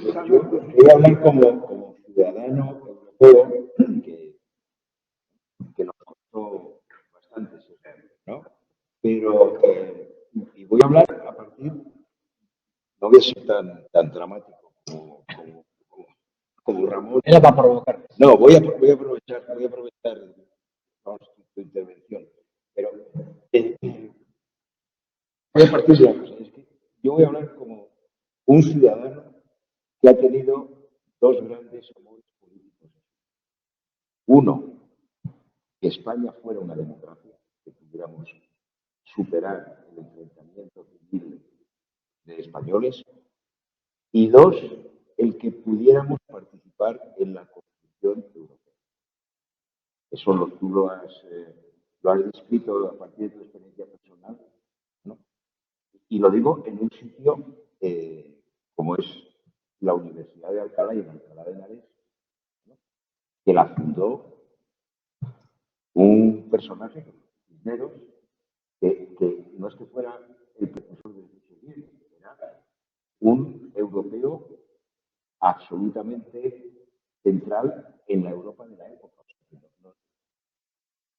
yo voy a hablar como ciudadano europeo que nos costó bastante ese cambio, ¿no? Pero, y voy a hablar a partir, no voy a ser tan dramático como Ramón. Era para provocar. No, voy a aprovechar vamos, tu intervención. Pero voy a partir de la cosa. Es que yo voy a hablar como un ciudadano que ha tenido dos grandes amores políticos. Uno, que España fuera una democracia, que pudiéramos superar el enfrentamiento civil de españoles. Y dos, el que pudiéramos participar en la construcción europea. Eso tú lo has descrito a partir de tu experiencia personal, ¿no? Y lo digo en un sitio como es la Universidad de Alcalá y en Alcalá de Henares, ¿no? Que la fundó un personaje, Cisneros, que no es que fuera el profesor de Jesús, era un europeo absolutamente central en la Europa de la época.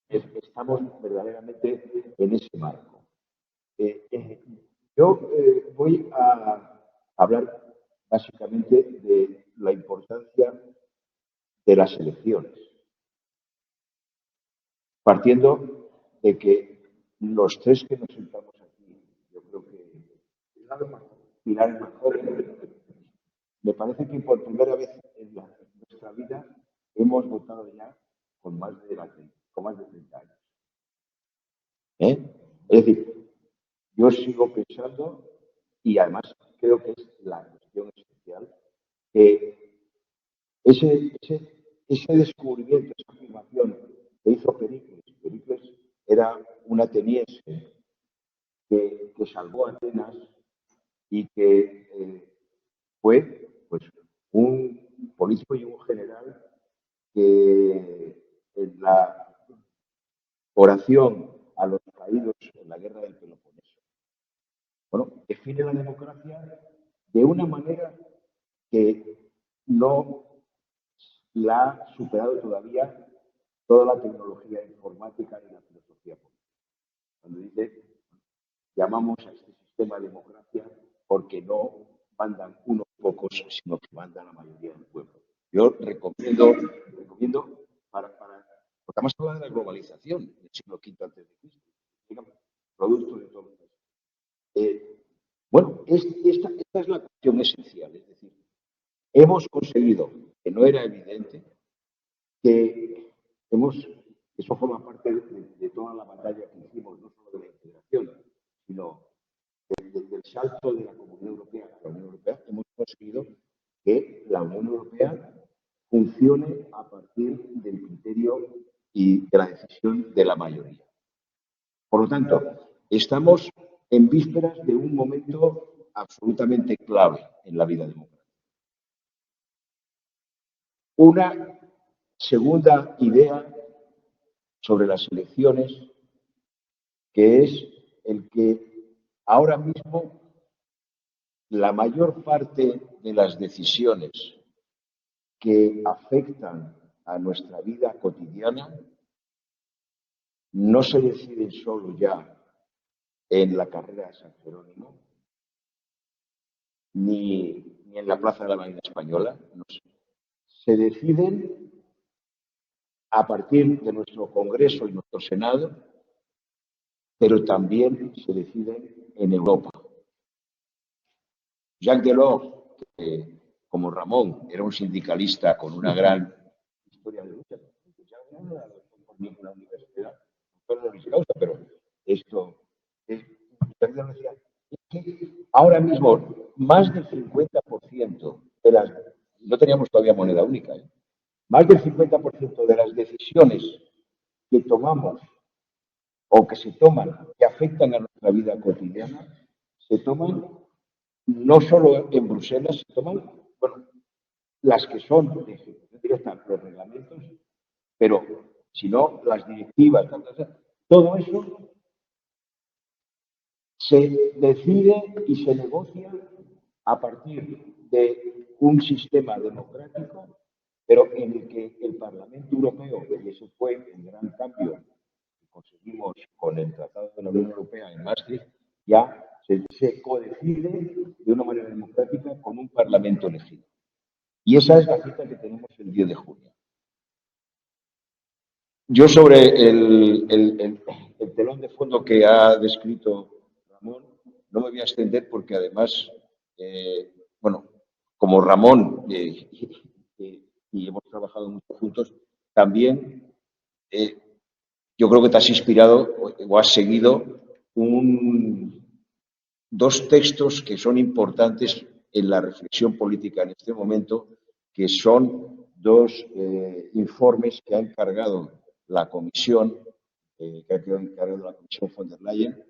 Estamos verdaderamente en ese marco. Yo voy a hablar básicamente de la importancia de las elecciones, partiendo de que los tres que nos sentamos aquí, yo creo que Pilar Major, me parece que por primera vez en nuestra vida hemos votado ya con más de 30 años. Es decir, yo sigo pensando, y además creo que es la cuestión esencial, que ese descubrimiento, esa afirmación que hizo Pericles era un ateniense que salvó a Atenas y que fue pues, un político y un general que en la oración a los caídos en la guerra del Peloponeso, bueno, define la democracia de una manera que no la ha superado todavía toda la tecnología informática y la filosofía política. Cuando dice, llamamos a este sistema democracia porque no mandan unos pocos, sino que mandan la mayoría del pueblo. Yo recomiendo porque además habla de la globalización del siglo V a.C., digamos, producto de todo esto. Bueno, esta es la cuestión esencial, es decir, hemos conseguido, que no era evidente, que eso forma parte de toda la batalla que hicimos, no solo de la integración, sino del salto de la Comunidad Europea a la Unión Europea, hemos conseguido que la Unión Europea funcione a partir del criterio y de la decisión de la mayoría. Por lo tanto, estamos en vísperas de un momento absolutamente clave en la vida democrática. Una segunda idea sobre las elecciones, que es el que ahora mismo la mayor parte de las decisiones que afectan a nuestra vida cotidiana no se deciden solo ya en la carrera de San Jerónimo, ni en la Plaza de la Marina Española, no sé. Se deciden a partir de nuestro Congreso y nuestro Senado, pero también se deciden en Europa. Jacques Delors, que como Ramón era un sindicalista con una gran historia de lucha, ya no era por ninguna universidad, pero esto es, decía, es que ahora mismo más del 50% de las, no teníamos todavía moneda única, más del 50% de las decisiones que tomamos o que se toman, que afectan a nuestra vida cotidiana, se toman no solo en Bruselas, se toman, bueno, las que son de ejecución directa, los reglamentos, pero si no, las directivas, todo eso se decide y se negocia a partir de un sistema democrático, pero en el que el Parlamento Europeo, y ese fue el gran cambio que conseguimos con el Tratado de la Unión Europea en Maastricht, ya se codecide de una manera democrática con un Parlamento elegido. Y esa es la cita que tenemos el 10 de junio. Yo sobre el telón de fondo que ha descrito Ramón, no me voy a extender porque además, bueno, como Ramón y hemos trabajado mucho juntos, también yo creo que te has inspirado o has seguido dos textos que son importantes en la reflexión política en este momento, que son dos informes que ha encargado la comisión, la comisión von der Leyen,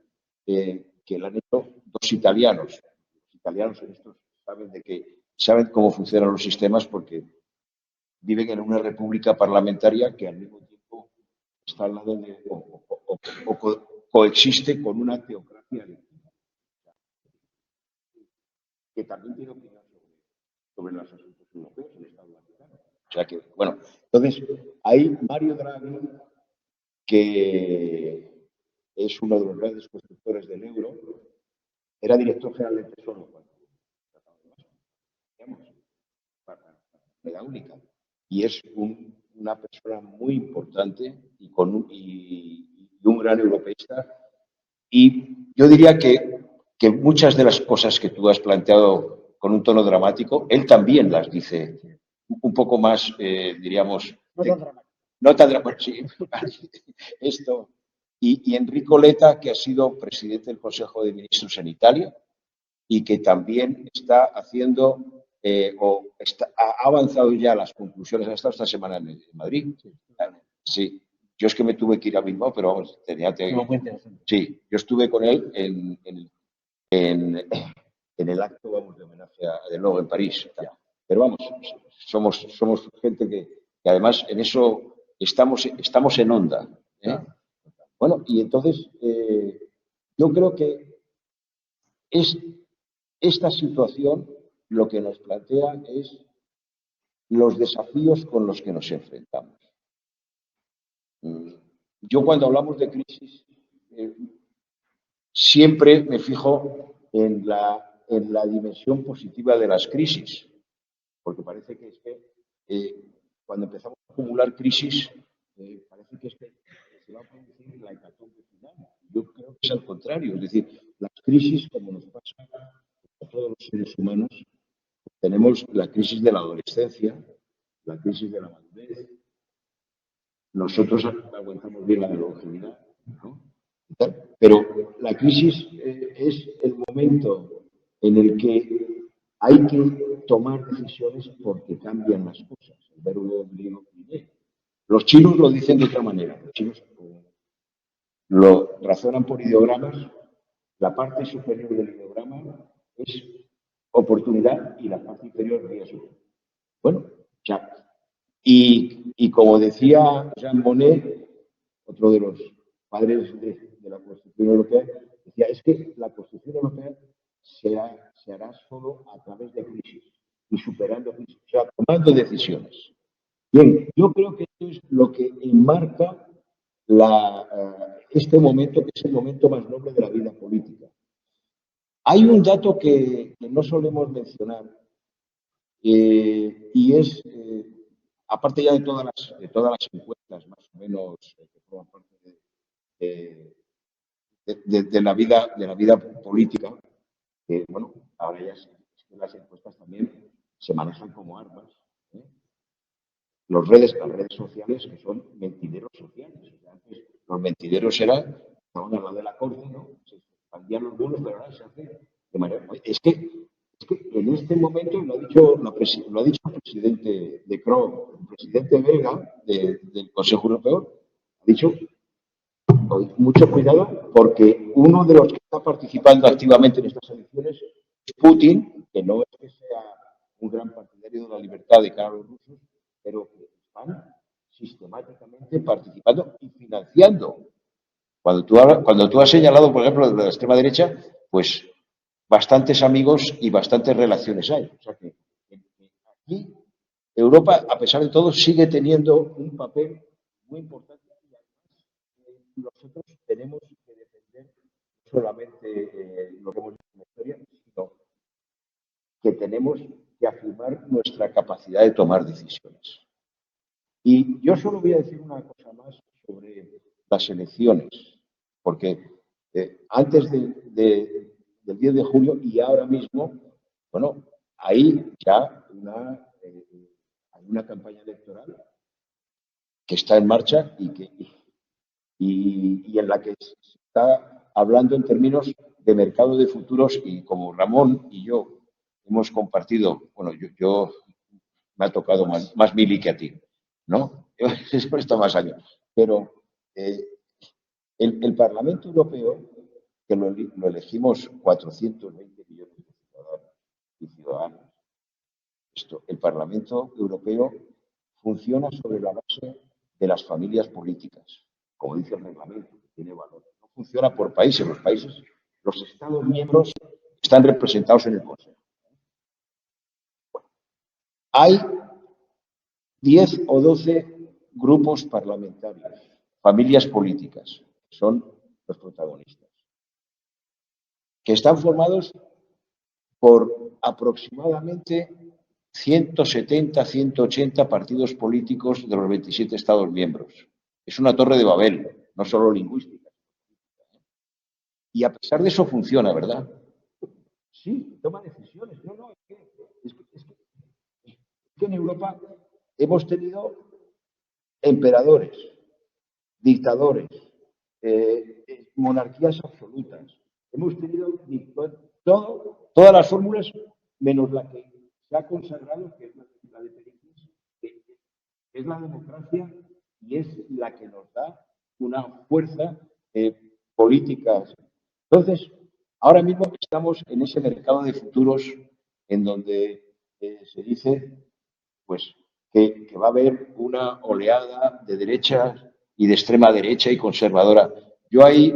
que lo han hecho dos italianos. Los italianos en estos saben cómo funcionan los sistemas porque viven en una república parlamentaria que al mismo tiempo está al lado de coexiste con una teocracia electiva, que también tiene opinión sobre los asuntos europeos, el Estado Vaticano. O sea que, bueno, entonces, hay Mario Draghi, que es uno de los grandes constructores del euro, era director general del Tesoro cuando trataba de Maastricht, para moneda única. Y es una persona muy importante y un gran europeísta. Y yo diría que muchas de las cosas que tú has planteado con un tono dramático, él también las dice un poco más, diríamos... No tan dramático, sí. Esto. Y Enrico Letta, que ha sido presidente del Consejo de Ministros en Italia y que también está haciendo, ha avanzado ya las conclusiones, ha estado esta semana en Madrid. Sí. Yo es que me tuve que ir a Bilbao, pero vamos, sí, yo estuve con él en el acto, vamos, de homenaje a De Nuevo en París. Pero vamos, somos gente que además en eso estamos en onda. Bueno, y entonces yo creo que esta situación lo que nos plantea es los desafíos con los que nos enfrentamos. Yo cuando hablamos de crisis siempre me fijo en la dimensión positiva de las crisis, porque parece que es que cuando empezamos a acumular crisis parece que es que se va a producir la hecatombe final. Yo creo que es al contrario, es decir, las crisis, como nos pasa a todos los seres humanos, tenemos la crisis de la adolescencia, la crisis de la madurez. Nosotros aguantamos bien la longevidad, ¿no? Pero la crisis es el momento en el que hay que tomar decisiones porque cambian las cosas. El verbo griego primer. Los chinos lo dicen de otra manera. Los chinos lo razonan por ideogramas. La parte superior del ideograma es oportunidad y la parte inferior riesgo. Bueno, ya. Y como decía Jean Monnet, otro de los padres de la Constitución Europea, decía, es que la Constitución Europea se hará solo a través de crisis y superando crisis, o sea, tomando decisiones. Bien, yo creo que esto es lo que enmarca este momento, que es el momento más noble de la vida política. Hay un dato que no solemos mencionar y es, aparte ya de todas las encuestas más o menos que forman parte de la vida política, que bueno, ahora ya es que las encuestas también se manejan como armas. Las redes sociales que son mentideros sociales. O sea, antes los mentideros estaban al lado de la corte, ¿no? Se expandían los bulos, pero ahora se hace de manera... Es que en este momento lo ha dicho el presidente de Croo, el presidente belga del Consejo Europeo, ha dicho mucho cuidado porque uno de los que está participando activamente en estas elecciones es Putin, que no es que sea un gran partidario de la libertad de cara a los rusos, pero que están sistemáticamente participando y financiando. Cuando tú has señalado, por ejemplo, de la extrema derecha, pues bastantes amigos y bastantes relaciones hay. O sea que Europa, a pesar de todo, sigue teniendo un papel muy importante y además nosotros tenemos que defender no solamente lo que hemos visto en la historia, sino que tenemos que afirmar nuestra capacidad de tomar decisiones. Y yo solo voy a decir una cosa más sobre las elecciones, porque antes del 10 de julio y ahora mismo, bueno, hay ya hay una campaña electoral que está en marcha y en la que se está hablando en términos de mercado de futuros y como Ramón y yo hemos compartido, bueno, yo me ha tocado más Mili que a ti, ¿no? Yo he estado más años, pero eh, el Parlamento Europeo, que lo elegimos 420 millones de ciudadanos y ciudadanas, el Parlamento Europeo funciona sobre la base de las familias políticas, como dice el reglamento, que tiene valor. No funciona por países, los Estados miembros están representados en el Consejo. Hay 10 o 12 grupos parlamentarios, familias políticas, que son los protagonistas, que están formados por aproximadamente 170, 180 partidos políticos de los 27 Estados miembros. Es una torre de Babel, no solo lingüística. Y a pesar de eso funciona, ¿verdad? Sí, toma decisiones. No, no, es que en Europa hemos tenido emperadores, dictadores, monarquías absolutas. Hemos tenido todas las fórmulas menos la que se ha consagrado, que es la de Pericles, que es la democracia y es la que nos da una fuerza política. Entonces, ahora mismo estamos en ese mercado de futuros en donde se dice pues que va a haber una oleada de derecha y de extrema derecha y conservadora. Yo ahí,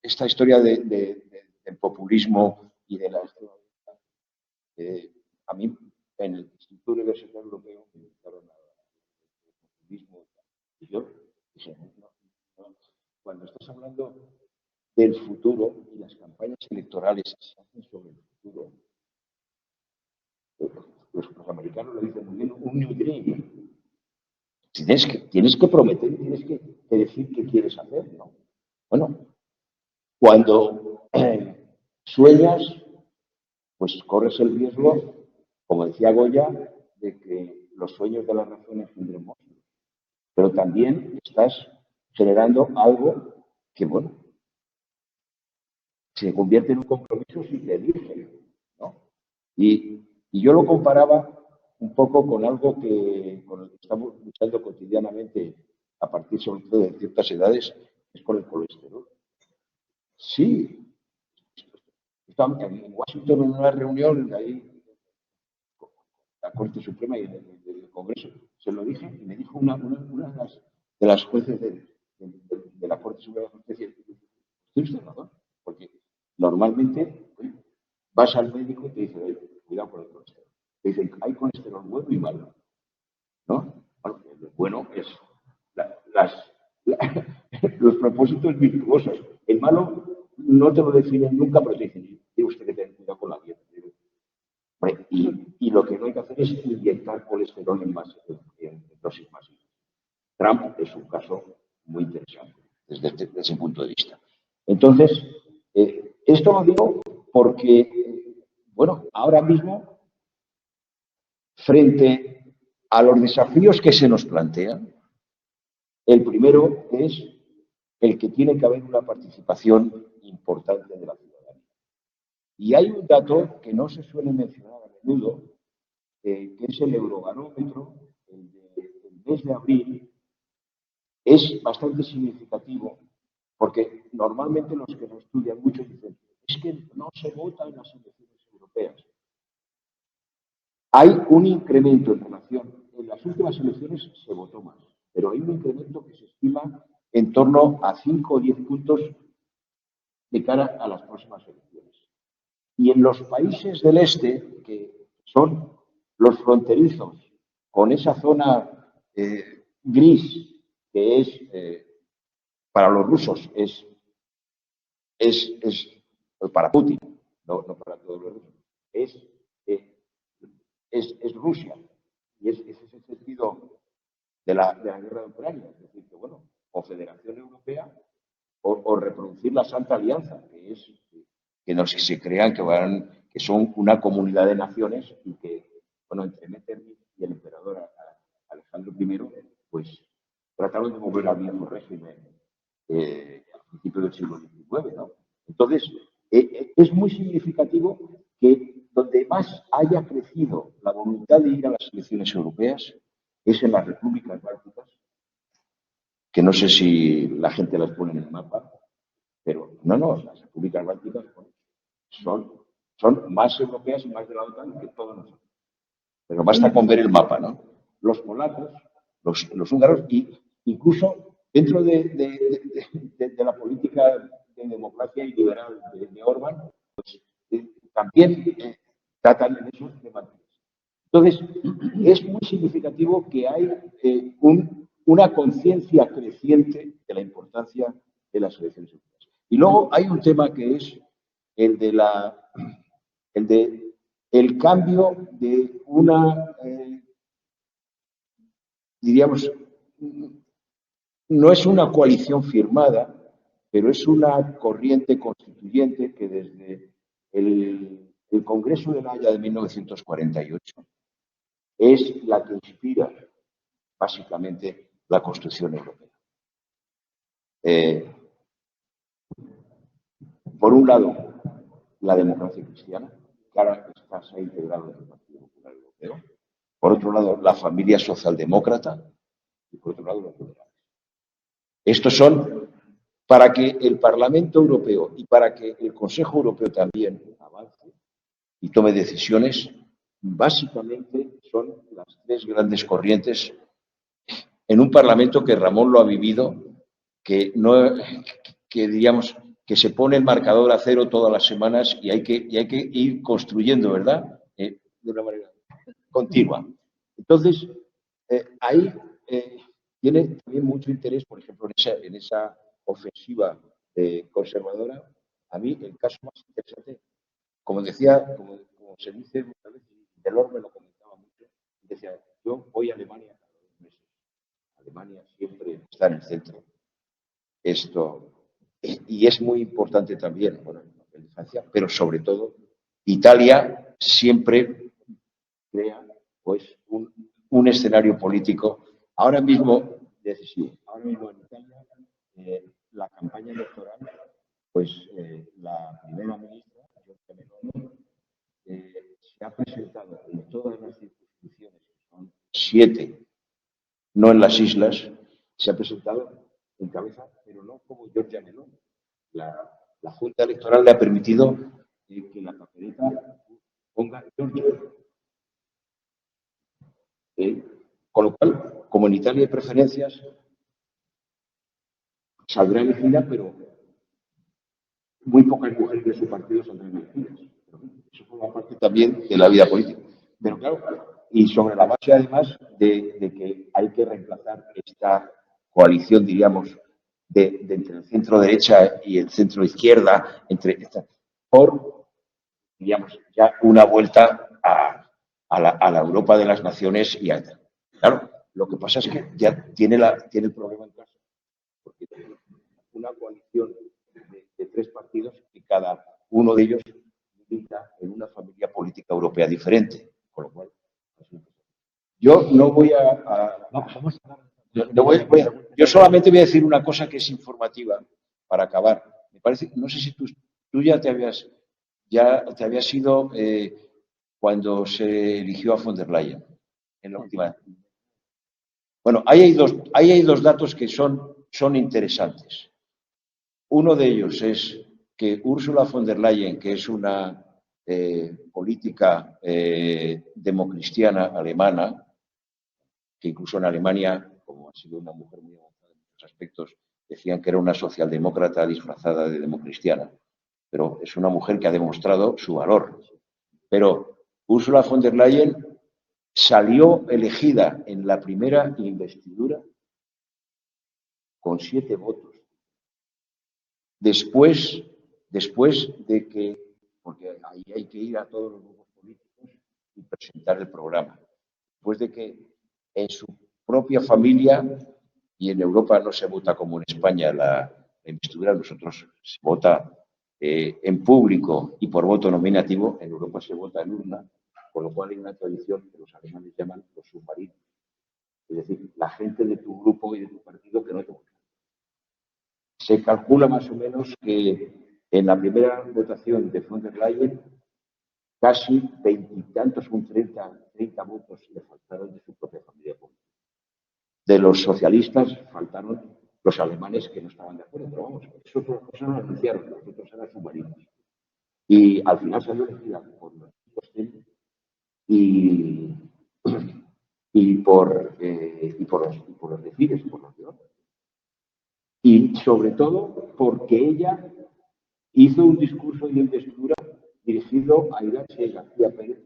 esta historia del populismo y de la extrema derecha, a mí en el Instituto Universitario Europeo me invitaron al populismo y yo dije, no, cuando estás hablando del futuro y las campañas electorales se hacen sobre el futuro, los americanos lo dicen muy bien, un New Dream. Tienes que prometer, tienes que decir qué quieres hacer, ¿no? Bueno, cuando sueñas, pues corres el riesgo, como decía Goya, de que los sueños de las razones tendrán monstruos. Pero también estás generando algo que, bueno, se convierte en un compromiso si te eligen, ¿no? Y yo lo comparaba un poco con algo con el que estamos luchando cotidianamente a partir sobre todo de ciertas edades, es con el colesterol. Sí, estamos en Washington en una reunión ahí, la Corte Suprema y el Congreso, se lo dije y me dijo una de las jueces de la Corte Suprema de Justicia, tiene usted razón, porque normalmente vas al médico y te dice, cuidado con el colesterol. Te dicen, hay colesterol bueno y malo, ¿no? Bueno, lo bueno es los propósitos virtuosos. El malo no te lo definen nunca, pero te dicen, tiene usted que tener cuidado con la dieta. Y lo que no hay que hacer es inyectar colesterol en dosis masivas. Trump es un caso muy interesante desde ese punto de vista. Entonces, esto lo digo porque, bueno, ahora mismo, frente a los desafíos que se nos plantean, el primero es el que tiene que haber una participación importante de la ciudadanía. Y hay un dato que no se suele mencionar a menudo, que es el Eurobarómetro, el mes de abril, es bastante significativo porque normalmente los que lo estudian mucho dicen, es que no se vota en las elecciones europeas. Hay un incremento en relación, en las últimas elecciones se votó más, pero hay un incremento que se estima en torno a 5 o 10 puntos de cara a las próximas elecciones. Y en los países del este, que son los fronterizos con esa zona gris que es, para los rusos, es para Putin, no para todos los rusos, eh, es Rusia. Y ese es el sentido de la guerra de Ucrania. Es decir, que bueno, o Federación Europea o reproducir la Santa Alianza, que es que no se crean que son una comunidad de naciones y que, bueno, entre Metternich y el emperador Alejandro I, pues trataron de volver al viejo régimen al principio del siglo XIX, ¿no? Entonces, es muy significativo que donde más haya crecido la voluntad de ir a las elecciones europeas es en las repúblicas bálticas, que no sé si la gente las pone en el mapa, pero no, las repúblicas bálticas son más europeas y más de la OTAN que todos nosotros. Pero basta con ver el mapa, ¿no? Los polacos, los húngaros, y incluso dentro de la política de democracia y liberal de Orbán, pues también tratan en eso de mantenerse. Entonces, es muy significativo que hay una conciencia creciente de la importancia de las elecciones europeas. Y luego hay un tema que es el de el cambio de una, diríamos, no es una coalición firmada, pero es una corriente constituyente que desde el Congreso de La Haya de 1948 es la que inspira básicamente la construcción europea. Por un lado, la democracia cristiana, que ahora se ha integrado en el Partido Popular Europeo. Por otro lado, la familia socialdemócrata y por otro lado, los liberales. Estos son para que el Parlamento Europeo y para que el Consejo Europeo también avance y tome decisiones, básicamente son las tres grandes corrientes en un Parlamento que Ramón lo ha vivido, que diríamos que se pone el marcador a cero todas las semanas y hay que ir construyendo, ¿verdad? De una manera continua. Entonces, ahí tiene también mucho interés, por ejemplo, en esa ofensiva conservadora. A mí, el caso más interesante, como decía, como se dice muchas veces, Delors me lo comentaba mucho, decía, yo voy a Alemania cada 2 meses. Alemania siempre está en el centro. Y es muy importante también, bueno, en Francia, pero sobre todo, Italia siempre crea pues un escenario político ahora mismo decisivo. Ahora mismo en Italia, la campaña electoral, pues la primera ministra, Giorgia Meloni, se ha presentado en todas las circunscripciones, que son 7, no en las islas, se ha presentado en cabeza, pero no como Giorgia Meloni. La Junta Electoral le ha permitido que la papeleta ponga Giorgia. Con lo cual, como en Italia hay preferencias, saldrá elegida, pero muy pocas mujeres de su partido saldrán elegidas. Eso forma parte también de la vida política. Pero claro, y sobre la base además de que hay que reemplazar esta coalición, diríamos, entre el centro derecha y el centro izquierda, por, diríamos, ya una vuelta a la Europa de las naciones y a, claro, lo que pasa es que ya tiene el problema en casa, porque tiene una coalición de 3 partidos y cada uno de ellos milita en una familia política europea diferente, con lo cual yo no voy yo solamente voy a decir una cosa que es informativa para acabar. Me parece, no sé si tú ya te habías ido cuando se eligió a von der Leyen en la última. Bueno, ahí hay dos datos que son interesantes. Uno de ellos es que Ursula von der Leyen, que es una política democristiana alemana, que incluso en Alemania, como ha sido una mujer muy avanzada en muchos aspectos, decían que era una socialdemócrata disfrazada de democristiana, pero es una mujer que ha demostrado su valor. Pero Ursula von der Leyen salió elegida en la primera investidura con 7 votos. Después de que, porque ahí hay que ir a todos los grupos políticos y presentar el programa, después de que en su propia familia, y en Europa no se vota como en España la investidura, nosotros se vota en público y por voto nominativo, en Europa se vota en urna, con lo cual hay una tradición que los alemanes llaman los submarinos, es decir, la gente de tu grupo y de tu partido que no te vota. Se calcula más o menos que en la primera votación de von der Leyen casi 20 y tantos, un 30 votos le faltaron de su propia familia política. De los socialistas faltaron los alemanes que no estaban de acuerdo, pero vamos, eso no lo anunciaron, los otros eran submarinos. Y al final salió elegida por los chicos y por los de Fidesz, por los de otros. Y sobre todo porque ella hizo un discurso de investidura dirigido a Irache García Pérez,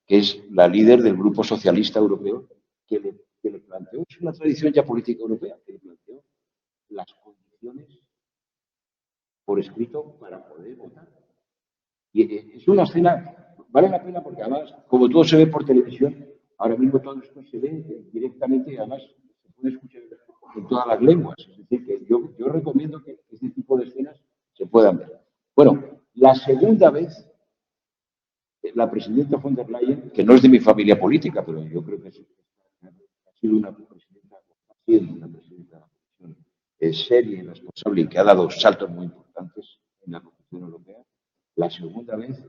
que es la líder del Grupo Socialista Europeo, que le planteó, es una tradición ya política europea, que le planteó las condiciones por escrito para poder votar. Y es una escena, vale la pena porque además, como todo se ve por televisión, ahora mismo todo esto se ve directamente y además se puede escuchar en todas las lenguas. Es decir, que yo recomiendo que este tipo de escenas se puedan ver. Bueno, la segunda vez, la presidenta von der Leyen, que no es de mi familia política, pero yo creo que ha sido una presidenta de la Comisión seria y responsable y que ha dado saltos muy importantes en la Constitución Europea, la segunda vez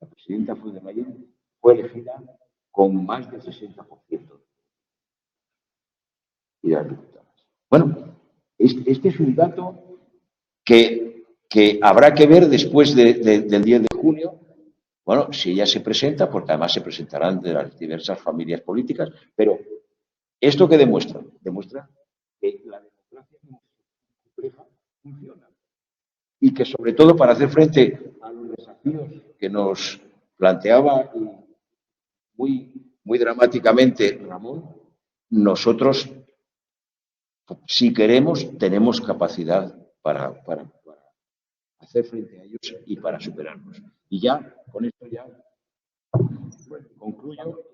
la presidenta von der Leyen fue elegida con más del 60% de las diputadas. Bueno, este es un dato que habrá que ver después del 10 de junio. Bueno, si ella se presenta, porque además se presentarán de las diversas familias políticas, pero ¿esto qué demuestra? Demuestra que la democracia compleja funciona y que sobre todo para hacer frente a los desafíos que nos planteaba muy dramáticamente Ramón, nosotros, si queremos, tenemos capacidad para hacer frente a ellos y para superarlos. Y ya, con esto ya concluyo.